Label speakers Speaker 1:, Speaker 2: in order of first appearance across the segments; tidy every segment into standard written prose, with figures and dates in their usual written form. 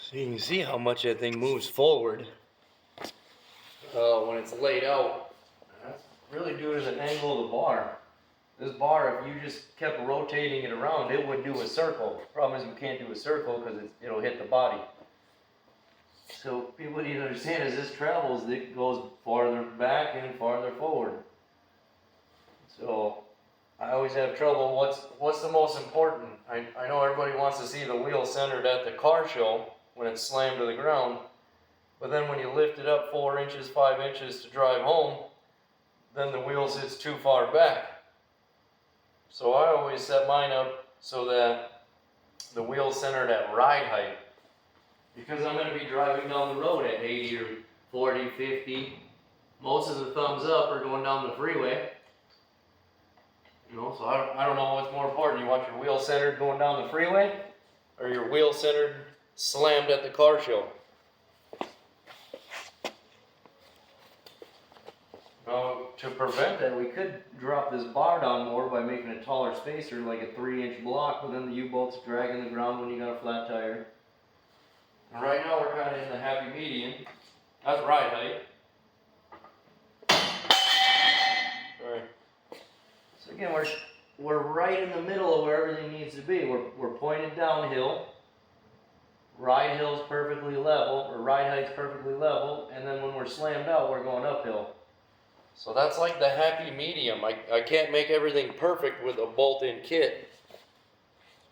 Speaker 1: So you can see how much that thing moves forward when it's laid out. That's really due to the angle of the bar. This bar, if you just kept rotating it around, it would do a circle. The problem is you can't do a circle because it'll hit the body. So people need to understand as this travels, it goes farther back and farther forward. So I always have trouble. What's the most important? I know everybody wants to see the wheel centered at the car show when it's slammed to the ground, but then when you lift it up 4 inches, 5 inches to drive home, then the wheel sits too far back. So I always set mine up so that the wheel's centered at ride height, because I'm going to be driving down the road at 80 or 40, 50. Most of the thumbs up are going down the freeway. You know, so I don't know what's more important. You want your wheel centered going down the freeway, or your wheel centered slammed at the car show? Now, to prevent that, we could drop this bar down more by making a taller spacer, like a 3-inch block, but then the U-bolt's dragging the ground when you got a flat tire. And right now we're kind of in the happy median. That's ride height. Sorry. So again, we're right in the middle of where everything needs to be. We're pointed downhill. Ride hill's perfectly level, or ride height's perfectly level, and then when we're slammed out, we're going uphill. So that's like the happy medium. I can't make everything perfect with a bolt-in kit,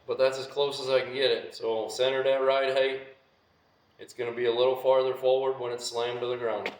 Speaker 1: but that's as close as I can get it. So centered at ride height, it's going to be a little farther forward when it's slammed to the ground.